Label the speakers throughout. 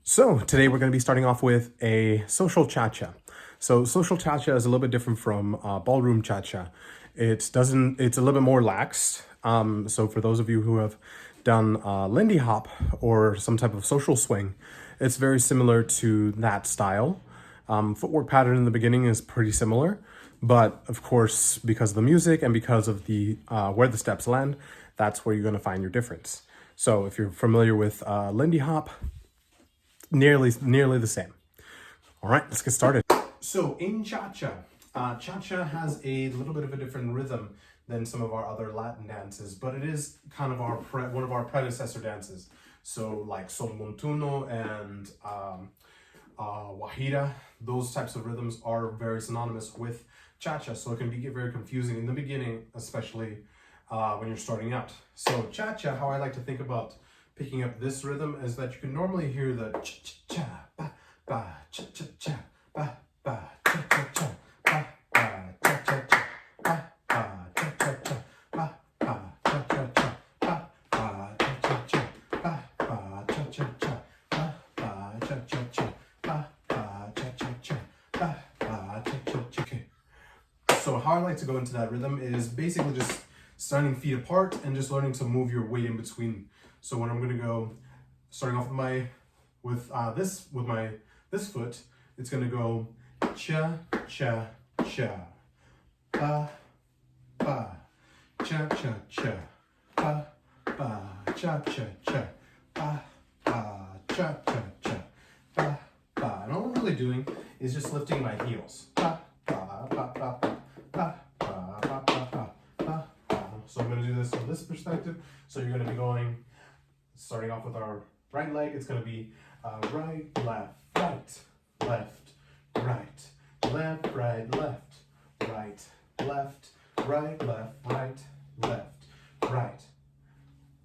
Speaker 1: So today we're going to be starting off with a social cha-cha. So social cha-cha is a little bit different from ballroom cha-cha. It's a little bit more lax. So for those of you who have done Lindy hop or some type of social swing, it's very similar to that style. Footwork pattern in the beginning is pretty similar, but of course, because of the music and because of the where the steps land, that's where you're going to find your difference. So if you're familiar with Lindy hop, nearly the same. All right, let's get started. So in cha-cha, cha-cha has a little bit of a different rhythm than some of our other Latin dances, but it is kind of one of our predecessor dances. So like son montuno and guajira, those types of rhythms are very synonymous with cha-cha, so it can get very confusing in the beginning, especially when you're starting out. So cha-cha, how I like to think about picking up this rhythm is that you can normally hear the cha-cha-cha, ba-ba, cha-cha-cha, ba-ba, cha-cha-cha, ba-ba, cha-cha-cha, ba-ba, cha-cha-cha, ba-ba, cha-cha-cha, ba-ba, cha-cha-cha, ba-ba, cha-cha-cha, ba-ba, cha-cha-cha, ba-ba, cha-cha-cha, ba-ba, cha-cha-cha. Okay. So how I like to go into that rhythm is basically just standing feet apart and just learning to move your weight in between. So when I'm gonna go, starting off with this foot, it's gonna go cha cha cha, ba ba, cha cha cha, ba ba, cha cha cha, ba ba, cha cha cha, ba ba. And all I'm really doing is just lifting my heels. Ba ba ba ba ba ba ba ba ba ba ba. So I'm gonna do this from this perspective. So you're gonna be going. Starting off with our right leg, it's going to be right, left, right, left, right, left, right, left, right, left, right, left, right, left, right.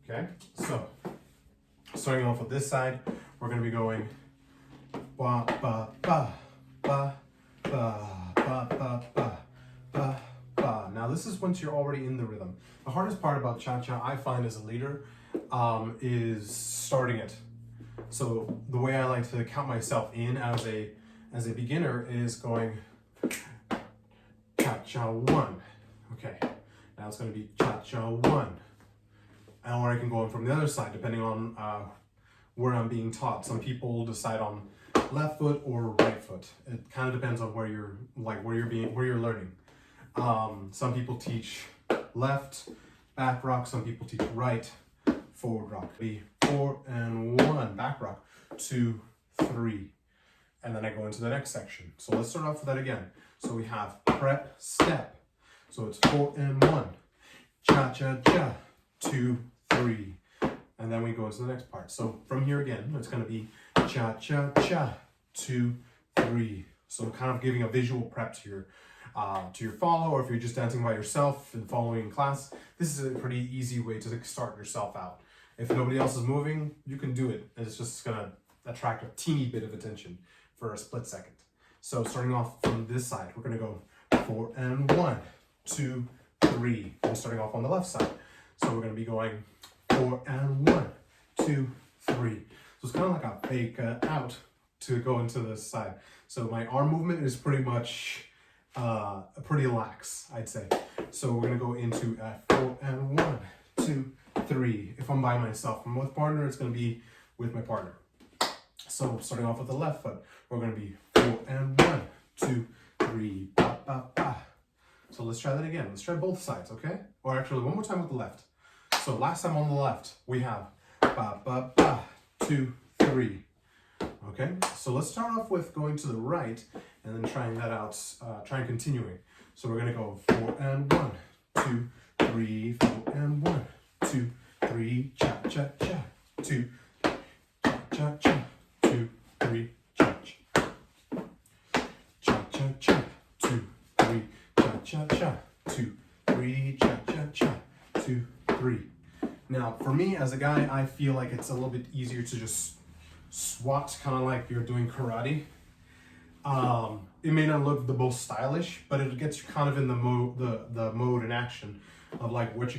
Speaker 1: Okay, so starting off with this side, we're going to be going ba ba ba ba ba ba ba ba ba ba. Now this is once you're already in the rhythm. The hardest part about cha-cha, I find as a leader, is starting it. So the way I like to count myself in as a beginner is going cha-cha 1. Okay, now it's going to be cha-cha 1. Or I can go in from the other side depending on where I'm being taught. Some people decide on left foot or right foot. It kind of depends on where you're learning. Some people teach left, back rock. Some people teach right, forward rock. Be 4 and 1, back rock, 2, 3. And then I go into the next section. So let's start off with that again. So we have prep, step. So it's 4 and 1, cha-cha-cha, 2, 3. And then we go into the next part. So from here again, it's gonna be cha-cha-cha, 2, 3. So kind of giving a visual prep to your follow, or if you're just dancing by yourself and following in class, this is a pretty easy way to start yourself out. If nobody else is moving, you can do it. It's just gonna attract a teeny bit of attention for a split second. So starting off from this side, we're gonna go 4 and 1, 2, 3. And starting off on the left side. So we're gonna be going 4 and 1, 2, 3. So it's kind of like a fake out to go into this side. So my arm movement is pretty much pretty lax, I'd say. So we're gonna go into 4 and 1, 2, 3. If I'm by myself, if I'm with partner, it's gonna be with my partner. So starting off with the left foot, we're gonna be 4 and 1, 2, 3, ba ba ba. So let's try that again. Let's try both sides, okay? Or actually, one more time with the left. So last time on the left, we have ba ba ba, 2, 3. Okay, so let's start off with going to the right and then trying that out, trying continuing. So we're gonna go 4 and 1, 2, 3, 4 and 1, 2, 3, cha cha cha, 2, cha cha cha, 2, 3, cha cha, cha cha cha, 2, 3, cha cha cha, 2, 3, cha cha cha, 2, 3. Now, for me as a guy, I feel like it's a little bit easier to just swat, kind of like you're doing karate. It may not look the most stylish, but it gets you kind of in the mode and action of like what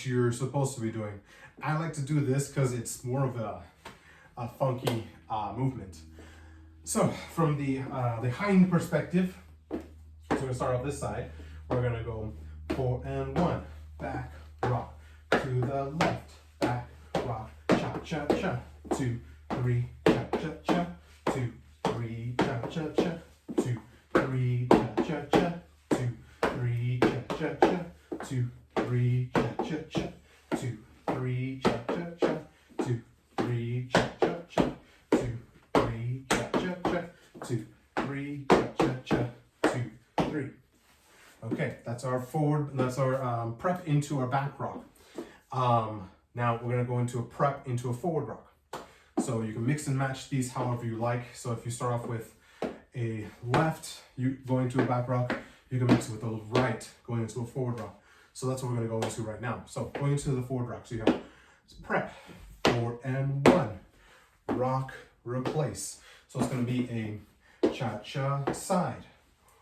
Speaker 1: you're supposed to be doing. I like to do this because it's more of funky movement. So from the hind perspective, so we're gonna start off this side. We're gonna go 4 and 1, back, rock, to the left, back, rock, cha-cha-cha, 2, 3, cha-cha-cha, 2, 3, cha-cha-cha, 2, 3, cha-cha-cha, 2, 3, cha-cha-cha, 2, 3, cha-cha-cha, 2, 3, cha-cha-cha, 2, 3, cha-cha-cha, 2, 3, cha-cha-cha, 2, 3, cha-cha-cha, 2, 3. Okay, that's our forward, that's our prep into our back rock. Now we're gonna go into a prep into a forward rock. So you can mix and match these however you like. So if you start off with a left, you go into a back rock, you can mix it with the right, going into a forward rock. So that's what we're gonna go into right now. So going into the forward rock, so you have prep, 4 and 1, rock, replace. So it's gonna be a cha-cha side,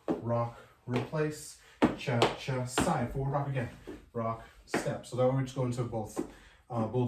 Speaker 1: rock, replace, cha-cha side, forward rock again, rock, step. So that we're just going to both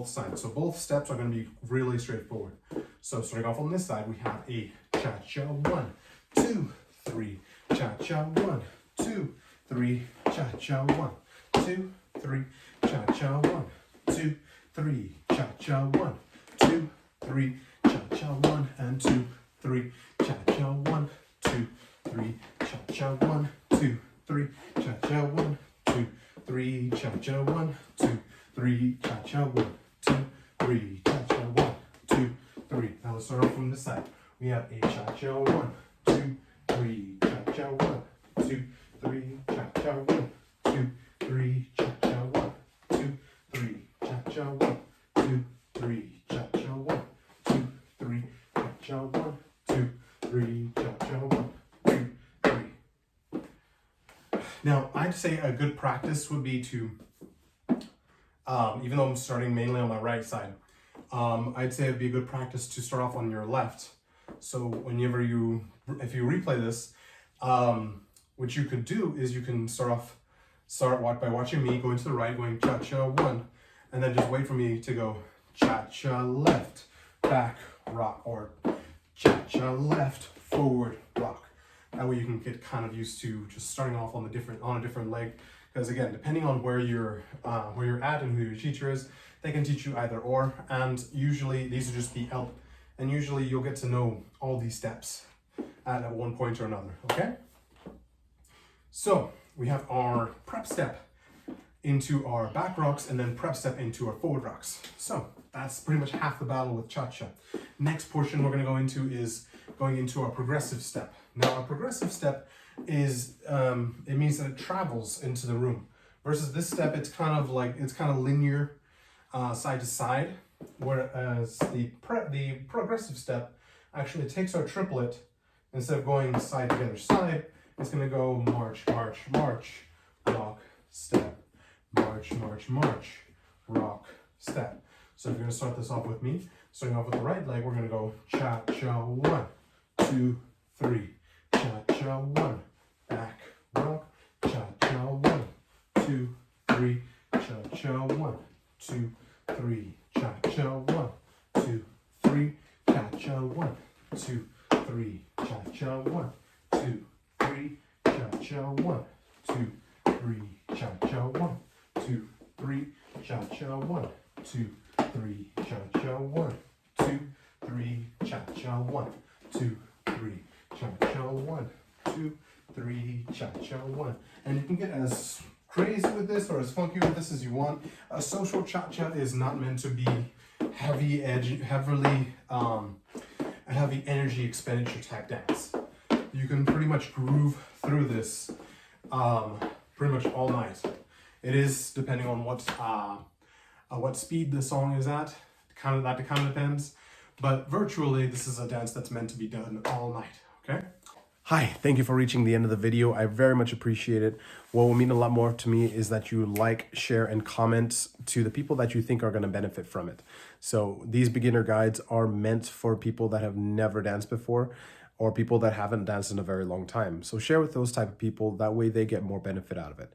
Speaker 1: sides. So both steps are going to be really straightforward. So starting off on this side, we have a cha-cha 1, 2, 3, cha-cha 1, 2, 3, cha-cha 1, 2, 3, cha-cha 1, 2, 3, cha-cha 1, 2, 3, cha-cha 1, and 2, 3, cha-cha 1, 2, 3, cha-cha 1, 2, 3, cha-cha 1, 2, 3, cha-cha 1, 2, 3, cha-cha 1, 2, 3, cha-cha 1, 2, 3. Now let's start off from this side. We have a cha-cha 1, 2, 3, cha-cha 1, 2, 3, cha-cha 1, 2, 3, cha-cha 1, 2, 3, cha-cha 1, 2, 3, cha-cha 1, 2, 3, cha-cha 1, 2, 3, cha-cha 1, 2, 3. Now, I'd say a good practice would be to, even though I'm starting mainly on my right side, I'd say it'd be a good practice to start off on your left. So whenever if you replay this, what you could do is you can start by watching me go into the right, going cha-cha 1, and then just wait for me to go cha-cha left, back, rock, or cha-cha left, forward, rock. That way you can get kind of used to just starting off on a different leg. Because again, depending on where you're at and who your teacher is, they can teach you either or. And usually these are just the help. And usually you'll get to know all these steps at one point or another. Okay. So we have our prep step into our back rocks and then prep step into our forward rocks. So that's pretty much half the battle with cha-cha. Next portion we're going to go into is going into our progressive step. Now our progressive step is, it means that it travels into the room. Versus this step, it's kind of linear side to side. Whereas the progressive step actually takes our triplet, instead of going side to the other side, it's going to go march, march, march, rock, step, march, march, march, rock, step. So if you're going to start this off with me, starting off with the right leg, we're going to go cha-cha 1, 2, 3, cha-cha 1, back, rock, cha-cha 1, 2, 3, cha-cha 1, 2, 3, cha-cha 1, 2, 3, cha-cha 1, 2, 3, cha-cha 1, 2, 3, cha-cha 1, 2, 3, cha-cha 1, 2, 3, cha-cha 1, 2, 3, cha-cha 1, 2, 3, cha-cha 1, 2, 3, cha-cha 1, 2, 3, cha-cha 1. And you can get as crazy with this or as funky with this as you want. A social cha-cha is not meant to be heavy energy expenditure type dance. You can pretty much groove through this pretty much all night. It is depending on what speed the song is at. That kind of depends. But virtually, this is a dance that's meant to be done all night. Okay. Hi, thank you for reaching the end of the video. I very much appreciate it. What will mean a lot more to me is that you like, share, and comment to the people that you think are going to benefit from it. So these beginner guides are meant for people that have never danced before or people that haven't danced in a very long time. So share with those type of people. That way they get more benefit out of it.